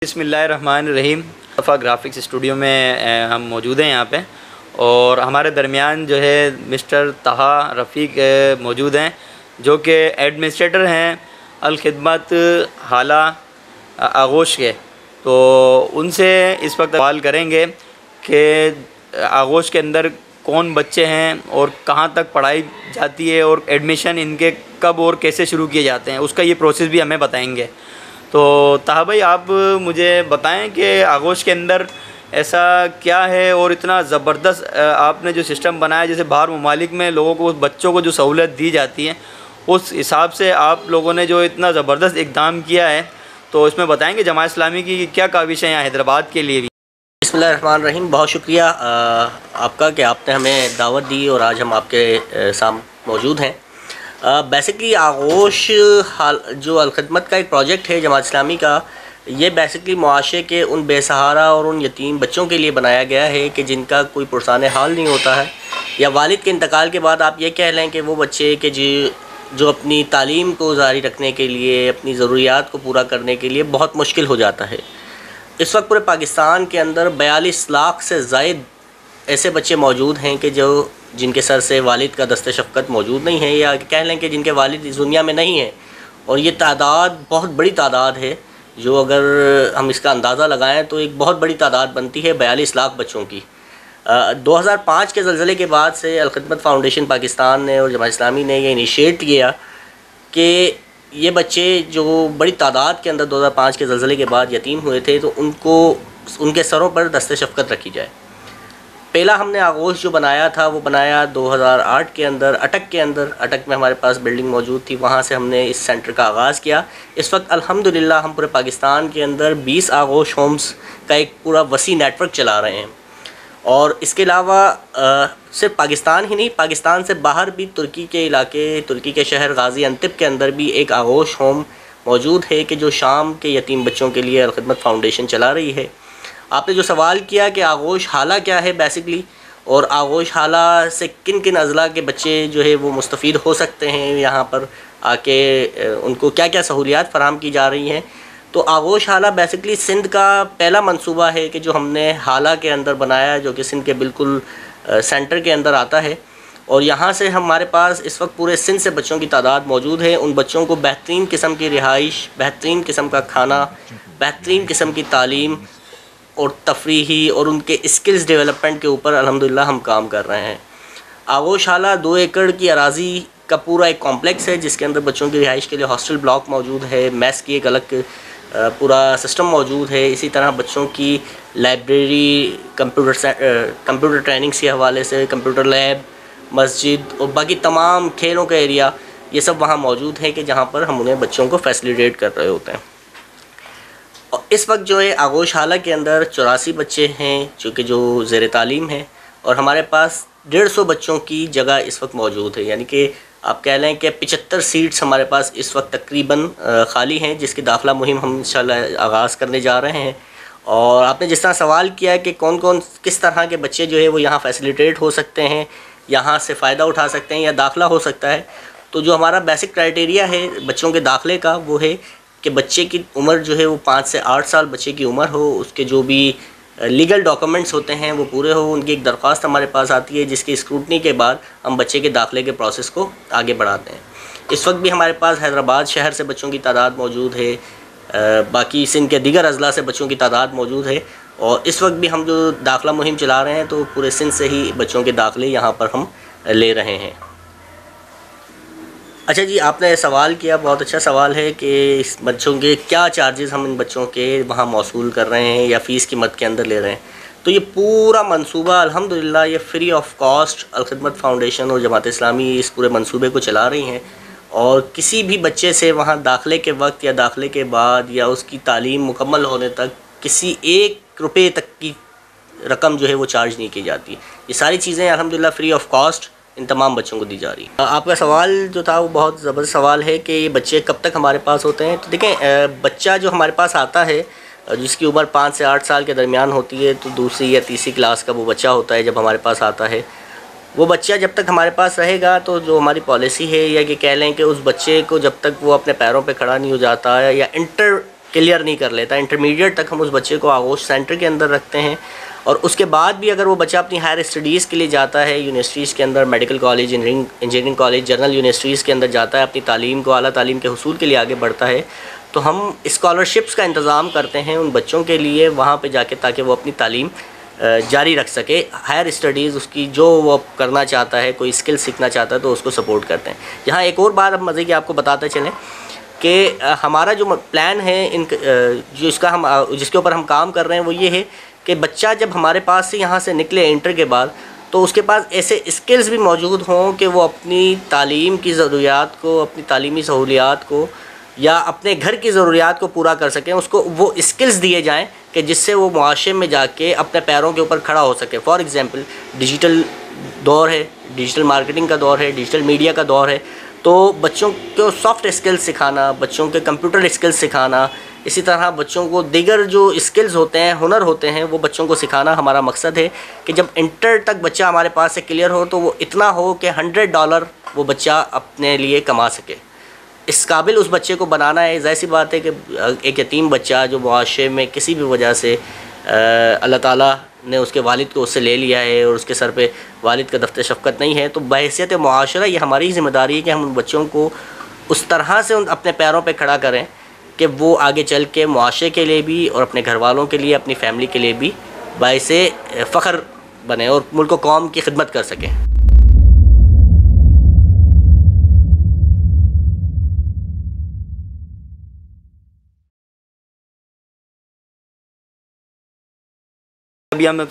बिस्मिल्लाहिर्रहमानिर्रहीम। सफ़ा graphics studio में हम मौजूद हैं यहाँ पे, और हमारे दरमियान जो है मिस्टर तहा रफ़ीक मौजूद हैं, जो कि एडमिनिस्ट्रेटर हैं अल खिदमत हाला आगोश के। तो उनसे इस वक्त सवाल करेंगे कि आगोश के अंदर कौन बच्चे हैं और कहाँ तक पढ़ाई जाती है, और एडमिशन इनके कब और कैसे शुरू किए जाते हैं, उसका ये प्रोसेस भी हमें बताएंगे। तो ताहा भाई, आप मुझे बताएं कि आगोश के अंदर ऐसा क्या है और इतना ज़बरदस्त आपने जो सिस्टम बनाया, जैसे बाहर ममालिक में लोगों को, बच्चों को जो सहूलत दी जाती है, उस हिसाब से आप लोगों ने जो इतना ज़बरदस्त इक़दाम किया है, तो इसमें बताएंगे जमात इस्लामी की क्या काविश है यहाँ हैदराबाद के लिए भी। बिस्मिल्लाहिर्रहमानिर्रहीम। बहुत शुक्रिया आपका कि आपने हमें दावत दी और आज हम आपके सामने मौजूद हैं। बेसिकली आगोश जो अल खिदमत का एक प्रोजेक्ट है जमात इस्लामी का, ये बेसिकली मुआशरे के उन बेसहारा और उन यतीम बच्चों के लिए बनाया गया है कि जिनका कोई पुरसान हाल नहीं होता है, या वालिद के इंतकाल के बाद आप ये कह लें कि वो बच्चे के जो अपनी तालीम को जारी रखने के लिए, अपनी ज़रूरियात को पूरा करने के लिए बहुत मुश्किल हो जाता है। इस वक्त पूरे पाकिस्तान के अंदर 42 लाख से ज़ायद ऐसे बच्चे मौजूद हैं कि जिनके सर से वालिद का दस्ते शफ़क़त मौजूद नहीं है, या कह लें कि जिनके वालिद इस दुनिया में नहीं है। और ये तादाद बहुत बड़ी तादाद है, जो अगर हम इसका अंदाज़ा लगाएं तो एक बहुत बड़ी तादाद बनती है 42 लाख बच्चों की। 2005 के ज़लज़ले के बाद से अल खिदमत फ़ाउंडेशन पाकिस्तान ने और जमात इस्लामी ने ये इनिशिएट किया कि ये बच्चे जो बड़ी तादाद के अंदर 2005 के ज़लज़ले के बाद यतीम हुए थे, तो उनके सरों पर दस्ते शफ़क़त रखी जाए। पहला हमने आगोश जो बनाया था वो बनाया 2008 के अंदर अटक के अंदर। अटक में हमारे पास बिल्डिंग मौजूद थी, वहाँ से हमने इस सेंटर का आगाज़ किया। इस वक्त अल्हम्दुलिल्लाह हम पूरे पाकिस्तान के अंदर 20 आगोश होम्स का एक पूरा वसी नेटवर्क चला रहे हैं। और इसके अलावा सिर्फ पाकिस्तान ही नहीं, पाकिस्तान से बाहर भी तुर्की के इलाके, तुर्की के शहर गाज़ी अंतिब के अंदर भी एक आगोश होम मौजूद है कि जो शाम के यतीम बच्चों के लिए अल खिदमत फ़ाउंडेशन चला रही है। आपने जो सवाल किया कि आगोश हाला क्या है बेसिकली, और आगोश हाला से किन किन अज़ला के बच्चे जो है वो मुस्तफ़ीद हो सकते हैं, यहाँ पर आके उनको क्या क्या सहूलियात फ़राहम की जा रही हैं। तो आगोश हाला बेसिकली सिंध का पहला मंसूबा है कि जो हमने हाला के अंदर बनाया, जो कि सिंध के बिल्कुल सेंटर के अंदर आता है। और यहाँ से हमारे पास इस वक्त पूरे सिंध से बच्चों की तादाद मौजूद है। उन बच्चों को बेहतरीन किस्म की रिहाइश, बेहतरीन किस्म का खाना, बेहतरीन किस्म की तालीम और तफरीही और उनके स्किल्स डेवलपमेंट के ऊपर अल्हम्दुलिल्लाह हम काम कर रहे हैं। आगोश हाला 2 एकड़ की अराज़ी का पूरा एक कॉम्प्लेक्स है, जिसके अंदर बच्चों की रिहाइश के लिए हॉस्टल ब्लॉक मौजूद है, मैस की एक अलग पूरा सिस्टम मौजूद है। इसी तरह बच्चों की लाइब्रेरी, कंप्यूटर ट्रेनिंग्स के हवाले से कंप्यूटर लैब, मस्जिद और बाकी तमाम खेलों का एरिया, ये सब वहाँ मौजूद है कि जहाँ पर हम उन्हें बच्चों को फैसिलिटेट कर रहे होते हैं। और इस वक्त जो है आगोश हाला के अंदर 84 बच्चे हैं जो ज़ेर तालीम हैं, और हमारे पास 150 बच्चों की जगह इस वक्त मौजूद है। यानी कि आप कह लें कि 75 सीट्स हमारे पास इस वक्त तकरीबन खाली हैं, जिसकी दाखिला मुहिम हम इंशाल्लाह आगाज़ करने जा रहे हैं। और आपने जिस तरह सवाल किया है कि कौन कौन किस तरह के बच्चे जो है वो यहाँ फैसिलिटेट हो सकते हैं, यहाँ से फ़ायदा उठा सकते हैं या दाखिला हो सकता है, तो जो हमारा बेसिक क्राइटेरिया है बच्चों के दाखिले का वो है कि बच्चे की उम्र जो है वो 5 से 8 साल बच्चे की उम्र हो, उसके जो भी लीगल डॉक्यूमेंट्स होते हैं वो पूरे हो। उनकी एक दरख्वास्त हमारे पास आती है, जिसकी स्क्रूटनी के बाद हम बच्चे के दाखिले के प्रोसेस को आगे बढ़ाते हैं। इस वक्त भी हमारे पास हैदराबाद शहर से बच्चों की तादाद मौजूद है, बाकी सिंध के दीगर अज़ला से बच्चों की तादाद मौजूद है। और इस वक्त भी हम जो दाखिला मुहिम चला रहे हैं, तो पूरे सिंध से ही बच्चों के दाखिले यहाँ पर हम ले रहे हैं। अच्छा जी, आपने सवाल किया, बहुत अच्छा सवाल है कि इस बच्चों के क्या चार्जेस हम इन बच्चों के वहाँ मौसूल कर रहे हैं या फ़ीस की मद के अंदर ले रहे हैं। तो ये पूरा मंसूबा अल्हम्दुलिल्लाह ये फ्री ऑफ कॉस्ट अल खिदमत फ़ाउंडेशन और जमात इस्लामी इस पूरे मंसूबे को चला रही हैं। और किसी भी बच्चे से वहाँ दाखिले के वक्त या दाखिले के बाद या उसकी तालीम मुकम्मल होने तक किसी 1 रुपये तक की रकम जो है वो चार्ज नहीं की जाती। ये सारी चीज़ें अल्हम्दुलिल्लाह फ्री ऑफ कॉस्ट इन तमाम बच्चों को दी जा रही है। आपका सवाल जो था वो बहुत ज़बरदस्त सवाल है कि ये बच्चे कब तक हमारे पास होते हैं। तो देखें, बच्चा जो हमारे पास आता है जिसकी उम्र 5 से 8 साल के दरमियान होती है, तो दूसरी या तीसरी क्लास का वो बच्चा होता है जब हमारे पास आता है। वो बच्चा जब तक हमारे पास रहेगा, तो जो हमारी पॉलिसी है या कि कह लें कि उस बच्चे को जब तक वो अपने पैरों पे खड़ा नहीं हो जाता है या इंटर क्लियर नहीं कर लेता, इंटरमीडिएट तक हम उस बच्चे को आगोश सेंटर के अंदर रखते हैं। और उसके बाद भी अगर वो बच्चा अपनी हायर स्टडीज़ के लिए जाता है यूनिवर्सिटीज़ के अंदर, medical college, engineering college, general universities के अंदर जाता है, अपनी तालीम को, आला तालीम के हुसूल के लिए आगे बढ़ता है, तो हम स्कॉलरशिप्स का इंतज़ाम करते हैं उन बच्चों के लिए वहाँ पे जाके, ताकि वो अपनी तालीम जारी रख सके, हायर स्टडीज़ उसकी जो वो करना चाहता है, कोई स्किल सीखना चाहता है तो उसको सपोर्ट करते हैं। यहाँ एक और बात अब मज़े की आपको बताते चलें कि हमारा जो प्लान है जो जिसके ऊपर हम काम कर रहे हैं वो ये है कि बच्चा जब हमारे पास से यहाँ से निकले इंटर के बाद, तो उसके पास ऐसे स्किल्स भी मौजूद हों कि वो अपनी तालीम की ज़रूरियात को, अपनी तालीमी सहूलियात को या अपने घर की ज़रूरियात को पूरा कर सकें। उसको वो स्किल्स दिए जाएं कि जिससे वो मुआशरे में जाके अपने पैरों के ऊपर खड़ा हो सके। फॉर एग्ज़ाम्पल डिजिटल दौर है, डिजिटल मार्केटिंग का दौर है, डिजिटल मीडिया का दौर है, तो बच्चों को सॉफ्ट स्किल्स सिखाना, बच्चों के कंप्यूटर स्किल्स सिखाना, इसी तरह बच्चों को दीगर जो स्किल्स होते हैं, हुनर होते हैं, वो बच्चों को सिखाना हमारा मकसद है कि जब इंटर तक बच्चा हमारे पास से क्लियर हो तो वो इतना हो कि $100 वो बच्चा अपने लिए कमा सके। इस काबिल उस बच्चे को बनाना है। ज़ाहिर सी बात है कि एक यतीम बच्चा जो मुआशरे में किसी भी वजह से अल्लाह ताला ने उसके वालिद को उससे ले लिया है और उसके सर पे वालिद का दफ्तर शफ़क़त नहीं है, तो बहैसियत मुआशरा ये हमारी ज़िम्मेदारी है कि हम उन बच्चों को उस तरह से अपने पैरों पे खड़ा करें कि वो आगे चल के मुआशरे के लिए भी और अपने घर वालों के लिए, अपनी फ़ैमिली के लिए भी बाइसे फ़ख्र बने और मुल्क व कौम की खिदमत कर सकें। अभी हम